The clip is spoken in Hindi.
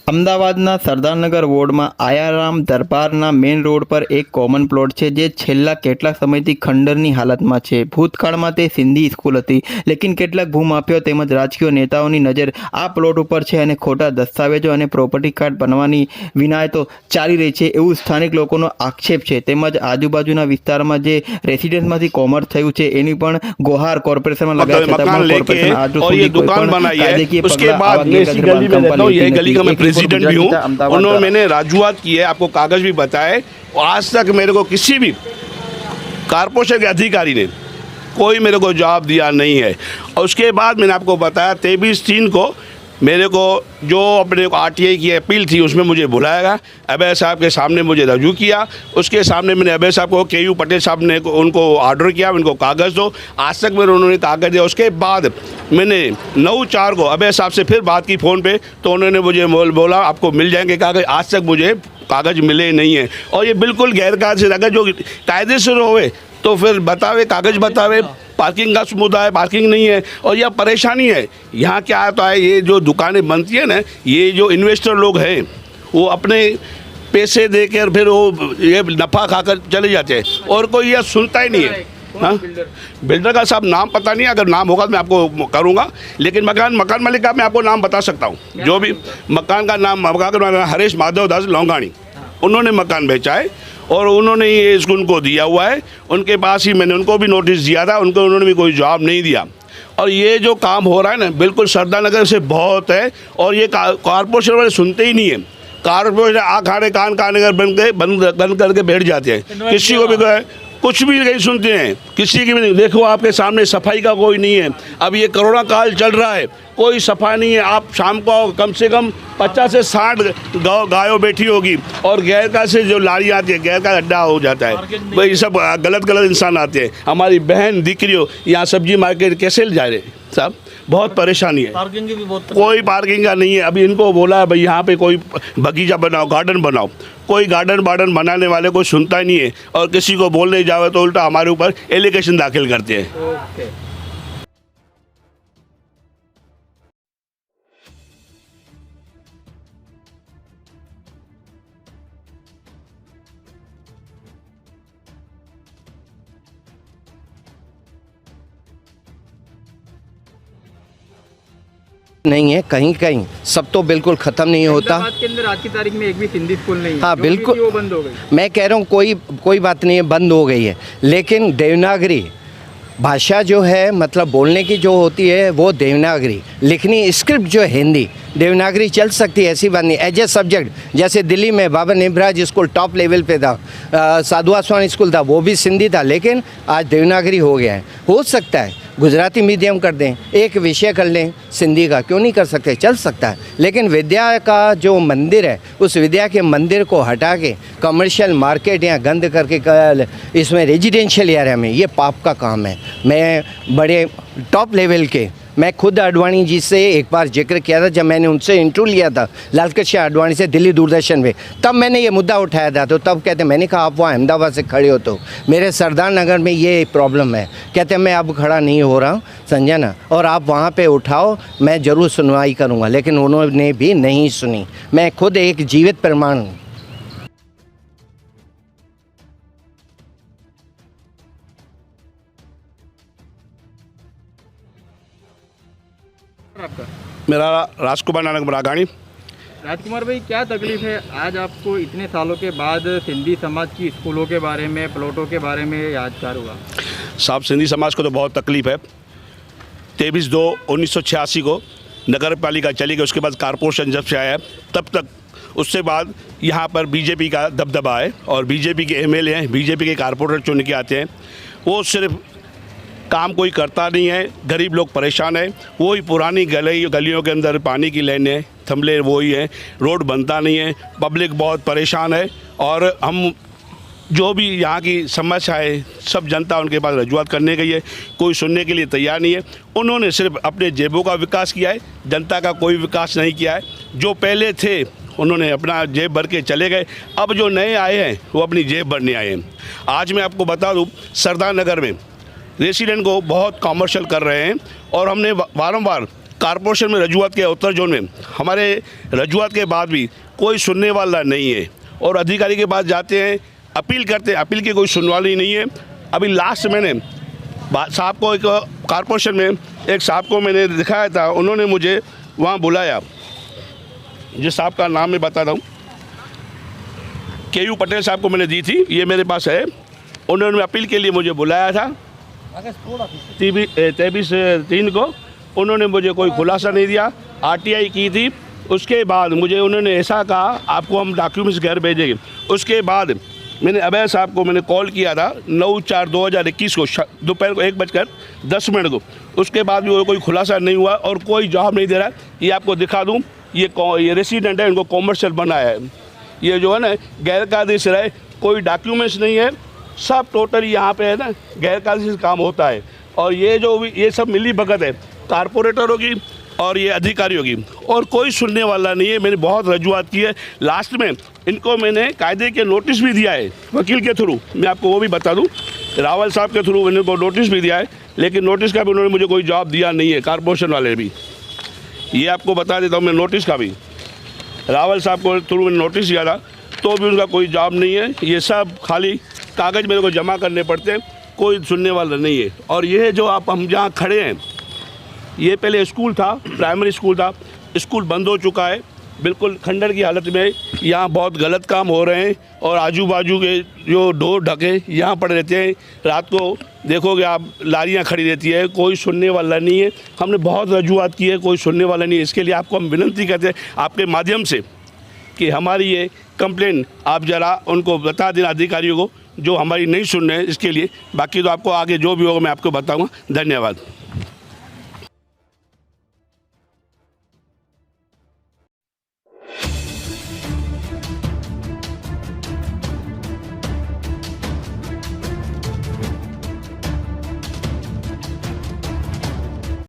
અમદાવાદના સરદારનગર વોર્ડમાં આયારામ દરબારના મેઇન રોડ પર એક કોમન પ્લોટ છે જે છેલ્લા કેટલાક સમયથી ખંડરની હાલતમાં છે। ભૂતકાળમાં તે સિંધી સ્કૂલ હતી, લેકિન કેટલાક ભૂમાફિયાઓ તેમજ રાજકીય નેતાઓની નજર આ પ્લોટ ઉપર છે અને ખોટા દસ્તાવેજો અને પ્રોપર્ટી કાર્ડ બનવાની વિનાયતો ચાલી રહી છે એવું સ્થાનિક લોકોનો આક્ષેપ છે। તેમજ આજુબાજુના વિસ્તારમાં જે રેસિડેન્સમાંથી કોમર્સ થયું છે એની પણ ગુહાર કોર્પોરેશનમાં લગાવી છતાં પણ કોર્પોરેશન આજ સુધી કોઈ પણ કાયદેકીય પગલાં આવા ગેરકાયદેસર બાંધકામ पर लेती नहीं। प्रेसिडेंट भी हूँ, उन्होंने मैंने राजूआत की है, आपको कागज भी बताए, और आज तक मेरे को किसी भी कारपोरेशन के अधिकारी ने कोई मेरे को जवाब दिया नहीं है। और उसके बाद मैंने आपको बताया 23/3 को मेरे को जो अपने को आरटीआई की अपील थी उसमें मुझे बुलाया गया, अभय साहब के सामने मुझे रजू किया। उसके सामने मैंने अभय साहब को केयू पटेल साहब ने उनको ऑर्डर किया, उनको कागज़ दो। आज तक मेरे उन्होंने कागज़ दिया। उसके बाद मैंने 9/4 को अभय साहब से फिर बात की फ़ोन पे, तो उन्होंने मुझे बोला आपको मिल जाएंगे कागज़। आज तक मुझे कागज़ मिले नहीं हैं और ये बिल्कुल गैरकायदे से, अगर जो कायदे से होवे तो फिर बतावे, कागज़ बतावे। पार्किंग का मुद्दा है, पार्किंग नहीं है और यह परेशानी है। यहाँ क्या आता है, ये जो दुकानें बनती है ना, ये जो इन्वेस्टर लोग हैं वो अपने पैसे देकर फिर वो ये नफ़ा खाकर चले जाते हैं और कोई यह सुनता ही नहीं है। हाँ, बिल्डर का साहब नाम पता नहीं है, अगर नाम होगा तो मैं आपको करूँगा, लेकिन मकान मालिक का मैं आपको नाम बता सकता हूँ। जो भी मकान का नाम हरीश माधव दास लौंगाणी, उन्होंने मकान बेचा है और उन्होंने ये स्कूल को दिया हुआ है। उनके पास ही मैंने उनको भी नोटिस दिया था, उन्होंने भी कोई जवाब नहीं दिया। और ये जो काम हो रहा है ना, बिल्कुल सरदारनगर से बहुत है और ये कॉर्पोरेशन वाले सुनते ही नहीं है। कॉर्पोरेशन आखाड़े कान कान बंद करके बैठ जाते हैं, किसी को भी कुछ भी नहीं सुनते हैं, किसी की भी नहीं। देखो आपके सामने सफाई का कोई नहीं है। अब ये कोरोना काल चल रहा है, कोई सफाई नहीं है। आप शाम को कम से कम 50 से 60 गायों बैठी होगी और गैर का से जो लारी आती है, गैर का अड्डा हो जाता है। भाई सब गलत इंसान आते हैं। हमारी बहन दिकरियों यहाँ सब्जी मार्केट कैसे जा रहे साहब, बहुत परेशानी है। पार्किंग की भी बहुत कोई पार्किंग का नहीं है। अभी इनको बोला है भाई यहाँ पे कोई बगीचा बनाओ, गार्डन बनाओ, कोई गार्डन बनाने वाले कोई सुनता ही नहीं है और किसी को बोलने जावे तो उल्टा हमारे ऊपर एलिगेशन दाखिल करते हैं। ओके। नहीं है, कहीं कहीं सब तो बिल्कुल ख़त्म नहीं होता। हैदराबाद के अंदर आज की तारीख में एक भी हिंदी स्कूल नहीं है। हाँ, बिल्कुल, वो बंद हो गई। मैं कह रहा हूँ कोई बात नहीं है, बंद हो गई है, लेकिन देवनागरी भाषा जो है, मतलब बोलने की जो होती है वो देवनागरी, लिखनी स्क्रिप्ट जो है हिंदी, देवनागरी चल सकती है, ऐसी बात नहीं। एज ए सब्जेक्ट जैसे दिल्ली में बाबा निमराज स्कूल टॉप लेवल पे था, साधु वासवानी स्कूल था, वो भी सिंधी था, लेकिन आज देवनागरी हो गया है। हो सकता है गुजराती मीडियम कर दें, एक विषय कर लें सिंधी का, क्यों नहीं कर सकते, चल सकता है। लेकिन विद्या का जो मंदिर है, उस विद्या के मंदिर को हटा के कमर्शियल मार्केट या गंद करके इसमें रेजिडेंशियल एरिया में, ये पाप का काम है। मैं बड़े टॉप लेवल के, मैं खुद आडवाणी जी से एक बार जिक्र किया था, जब मैंने उनसे इंटरव्यू लिया था लालकृष्ण आडवाणी से दिल्ली दूरदर्शन पे, तब मैंने ये मुद्दा उठाया था। तो तब कहते, मैंने कहा आप वहाँ अहमदाबाद से खड़े हो, तो मेरे सरदारनगर में ये प्रॉब्लम है। कहते मैं अब खड़ा नहीं हो रहा हूँ, समझा ना, और आप वहाँ पे उठाओ, मैं ज़रूर सुनवाई करूँगा। लेकिन उन्होंने भी नहीं सुनी। मैं खुद एक जीवित प्रमाण हूँ। आपका मेरा राजकुमार नानक बरागाणी। राजकुमार भाई, क्या तकलीफ है आज आपको इतने सालों के बाद सिंधी समाज की स्कूलों के बारे में, प्लॉटों के बारे में यादगार हुआ? साहब, सिंधी समाज को तो बहुत तकलीफ है। 23/2/1986 को नगर पालिका चली गई, उसके बाद कारपोरेशन जब से आया है तब तक, उससे बाद यहाँ पर बीजेपी का दबदबा है और बीजेपी के एमएलए हैं, बीजेपी के कारपोरेटर चुन के आते हैं। वो सिर्फ काम कोई करता नहीं है, गरीब लोग परेशान है। वही पुरानी गलियों के अंदर पानी की लाइनें, थमले वही है, रोड बनता नहीं है, पब्लिक बहुत परेशान है। और हम जो भी यहाँ की समस्या है, सब जनता उनके पास रजूआत करने गई है, कोई सुनने के लिए तैयार नहीं है। उन्होंने सिर्फ अपने जेबों का विकास किया है, जनता का कोई विकास नहीं किया है। जो पहले थे उन्होंने अपना जेब भर के चले गए, अब जो नए आए हैं वो अपनी जेब भरने आए हैं। आज मैं आपको बता दूँ, सरदारनगर में रेसिडेंट को बहुत कॉमर्शियल कर रहे हैं और हमने वारंवार कारपोरेशन में रजूआत किया उत्तर जोन में, हमारे रजूआत के बाद भी कोई सुनने वाला नहीं है। और अधिकारी के पास जाते हैं, अपील करते हैं, अपील की कोई सुनवाई नहीं है। अभी लास्ट मैंने साहब को, एक कारपोरेशन में एक साहब को मैंने दिखाया था, उन्होंने मुझे वहाँ बुलाया, जिस साहब का नाम मैं बताता हूँ, KU पटेल साहब को मैंने दी थी, ये मेरे पास है। उन्होंने अपील के लिए मुझे बुलाया था 23/3 को। उन्होंने मुझे कोई खुलासा नहीं दिया, RTI की थी। उसके बाद मुझे उन्होंने ऐसा कहा आपको हम डॉक्यूमेंट्स घर भेजेंगे। उसके बाद मैंने अभय साहब को मैंने कॉल किया था 9/4/2021 को दोपहर को 1:10 को। उसके बाद भी वो कोई खुलासा नहीं हुआ और कोई जवाब नहीं दे रहा है। ये आपको दिखा दूँ, ये रेसिडेंट है, इनको कॉमर्शियल बनाया है। ये जो है ना गैरकायदे से रहे, कोई डॉक्यूमेंट्स नहीं है, सब टोटली यहाँ पे है ना गैरकायदे से काम होता है। और ये जो भी ये सब मिली भगत है कारपोरेटरों की और ये अधिकारियों की, और कोई सुनने वाला नहीं है। मैंने बहुत रजूआत की है, लास्ट में इनको मैंने कायदे के नोटिस भी दिया है वकील के थ्रू, मैं आपको वो भी बता दूं, रावल साहब के थ्रू मैंने को नोटिस भी दिया है, लेकिन नोटिस का भी उन्होंने मुझे कोई जवाब दिया नहीं है। कारपोरेशन वाले भी, ये आपको बता देता हूँ मैं, नोटिस का भी रावल साहब को थ्रू मैंने नोटिस दिया था, तो भी उनका कोई जवाब नहीं है। ये सब खाली कागज़ मेरे को जमा करने पड़ते हैं, कोई सुनने वाला नहीं है। और ये जो हम जहाँ खड़े हैं, ये पहले स्कूल था, प्राइमरी स्कूल था, स्कूल बंद हो चुका है, बिल्कुल खंडर की हालत में। यहाँ बहुत गलत काम हो रहे हैं और आजू बाजू के जो ढोर ढके यहाँ पड़े रहते हैं। रात को देखोगे आप, लारियाँ खड़ी रहती है, कोई सुनने वाला नहीं है। हमने बहुत रजूआत की है, कोई सुनने वाला नहीं है। इसके लिए आपको हम विनती करते हैं आपके माध्यम से कि हमारी ये कंप्लेन आप ज़रा उनको बता देना, अधिकारियों को, जो हमारी नहीं सुन रहे हैं इसके लिए। बाकी तो आपको आगे जो भी होगा मैं आपको बताऊँगा। धन्यवाद।